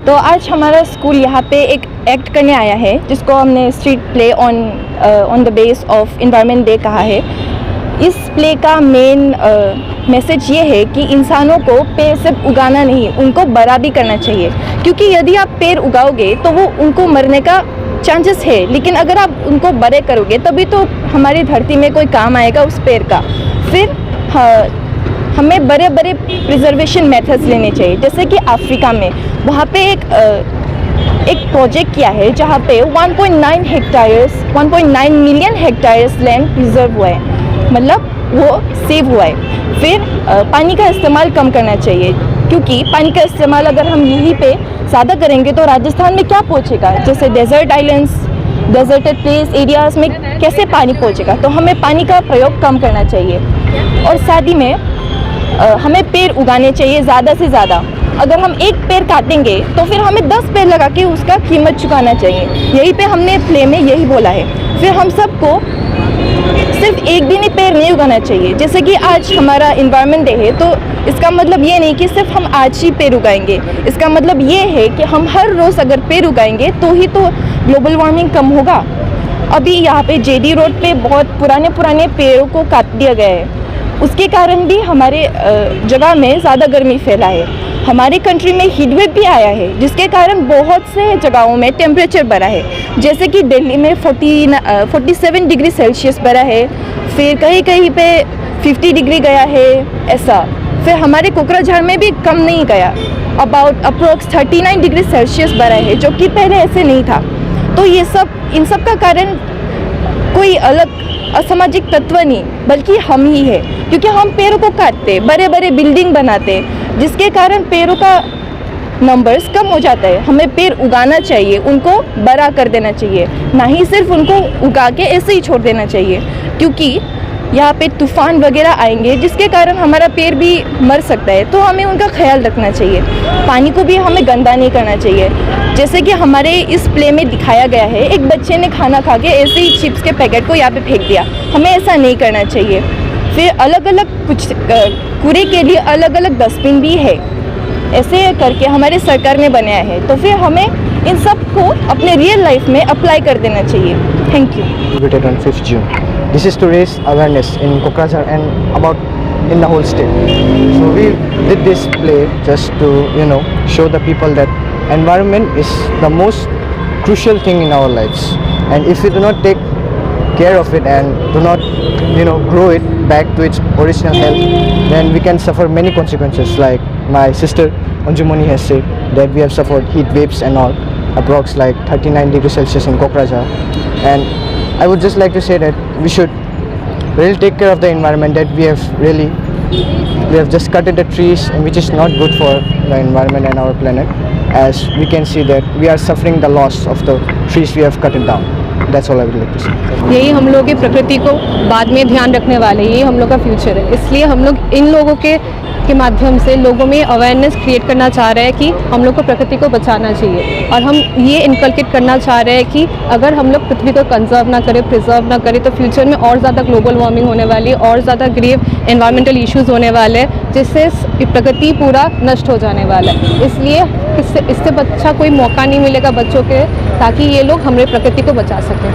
तो आज हमारा स्कूल यहाँ पे एक एक्ट करने आया है जिसको हमने street play on the base of environment day कहा है। इस प्ले का मेन मैसेज ये है कि इंसानों को पेड़ सिर्फ उगाना नहीं, उनको बड़ा भी करना चाहिए, क्योंकि यदि आप पेड़ उगाओगे तो वो उनको मरने का चांसेस है, लेकिन अगर आप उनको बड़े करोगे तभी तो हमारी धरती में कोई काम आएगा उस पेड़ का। फिर हमें बड़े बड़े प्रिजर्वेशन मेथड्स लेने चाहिए, जैसे कि अफ्रीका में वहाँ पे एक प्रोजेक्ट किया है जहाँ पे 1.9 मिलियन हेक्टेयर्स लैंड प्रिजर्व हुआ है, मतलब वो सेव हुआ है। फिर पानी का इस्तेमाल कम करना चाहिए, क्योंकि पानी का इस्तेमाल अगर हम यहीं पे ज़्यादा करेंगे तो राजस्थान में क्या पहुँचेगा, जैसे desert islands, deserted place areas में कैसे पानी पहुँचेगा। तो हमें पानी का प्रयोग कम करना चाहिए और साथ ही में हमें पेड़ उगाने चाहिए ज़्यादा से ज़्यादा। अगर हम एक पेड़ काटेंगे तो फिर हमें 10 पेड़ लगा के उसका कीमत चुकाना चाहिए। यही पे हमने प्ले में यही बोला है। फिर हम सबको सिर्फ एक दिन ही पेड़ नहीं उगाना चाहिए, जैसे कि आज हमारा एनवायरनमेंट डे है, तो इसका मतलब ये नहीं कि सिर्फ हम आज ही पेड़ उगाएंगे। इसका मतलब ये है कि हम हर रोज़ अगर पेड़ उगाएंगे तो ही तो ग्लोबल वार्मिंग कम होगा। अभी यहाँ पे जेडी रोड पे बहुत पुराने पेड़ों को काट दिया गया है, उसके कारण भी हमारे जगह में ज़्यादा गर्मी फैला है। हमारे कंट्री में हीट वेव भी आया है, जिसके कारण बहुत से जगहों में टेम्परेचर बढ़ा है, जैसे कि दिल्ली में 47 डिग्री सेल्सियस बढ़ा है, फिर कहीं कहीं पे 50 डिग्री गया है ऐसा। फिर हमारे कोकराझार में भी कम नहीं गया, अप्रोक्स 39 डिग्री सेल्सियस बढ़ा है, जो कि पहले ऐसे नहीं था। तो इन सब का कारण कोई अलग असामाजिक तत्व नहीं, बल्कि हम ही है, क्योंकि हम पेड़ों को काटते, बड़े बड़े बिल्डिंग बनाते, जिसके कारण पेड़ों का नंबर्स कम हो जाता है। हमें पेड़ उगाना चाहिए, उनको बड़ा कर देना चाहिए, ना ही सिर्फ उनको उगा के ऐसे ही छोड़ देना चाहिए, क्योंकि यहाँ पे तूफान वगैरह आएंगे जिसके कारण हमारा पेड़ भी मर सकता है। तो हमें उनका ख्याल रखना चाहिए। पानी को भी हमें गंदा नहीं करना चाहिए, जैसे कि हमारे इस प्ले में दिखाया गया है, एक बच्चे ने खाना खा के ऐसे ही चिप्स के पैकेट को यहाँ पे फेंक दिया। हमें ऐसा नहीं करना चाहिए। फिर अलग अलग कुछ कूड़े के लिए अलग अलग डस्टबिन भी है, ऐसे करके हमारे सरकार ने बनाया है। तो फिर हमें इन सब को अपने रियल लाइफ में अप्लाई कर देना चाहिए। Thank you. On 5th June. This is to raise awareness in Kokrajhar and about in the whole state. So we did this play just to show the people that environment is the most crucial thing in our lives, and if we do not take care of it and do not grow it back to its original health, then we can suffer many consequences. Like my sister Anjumani has said that we have suffered heat waves and all, approx like 39 degrees Celsius in Kokrajhar. And I would just like to say that we should really take care of the environment, that we have just cut the trees, and which is not good for the environment and our planet, as we can see that we are suffering the loss of the trees we have cut it down. That's all I would like to say. यही हम लोग की प्रकृति को बाद में ध्यान रखने वाले, यही हम लोग का फ्यूचर है। इसलिए हम लोग इन लोगों के माध्यम से लोगों में अवेयरनेस क्रिएट करना चाह रहे हैं कि हम लोग को प्रकृति को बचाना चाहिए, और हम ये इनकलकेट करना चाह रहे हैं कि अगर हम लोग पृथ्वी को कंजर्व ना करें, प्रिजर्व ना करें, तो फ्यूचर में और ज़्यादा ग्लोबल वार्मिंग होने वाली है, और ज़्यादा ग्रेव एनवायरमेंटल इश्यूज़ होने वाले हैं, जिससे प्रकृति पूरा नष्ट हो जाने वाला है। इसलिए इससे अच्छा कोई मौका नहीं मिलेगा बच्चों के, ताकि ये लोग हमारे प्रकृति को बचा सकें।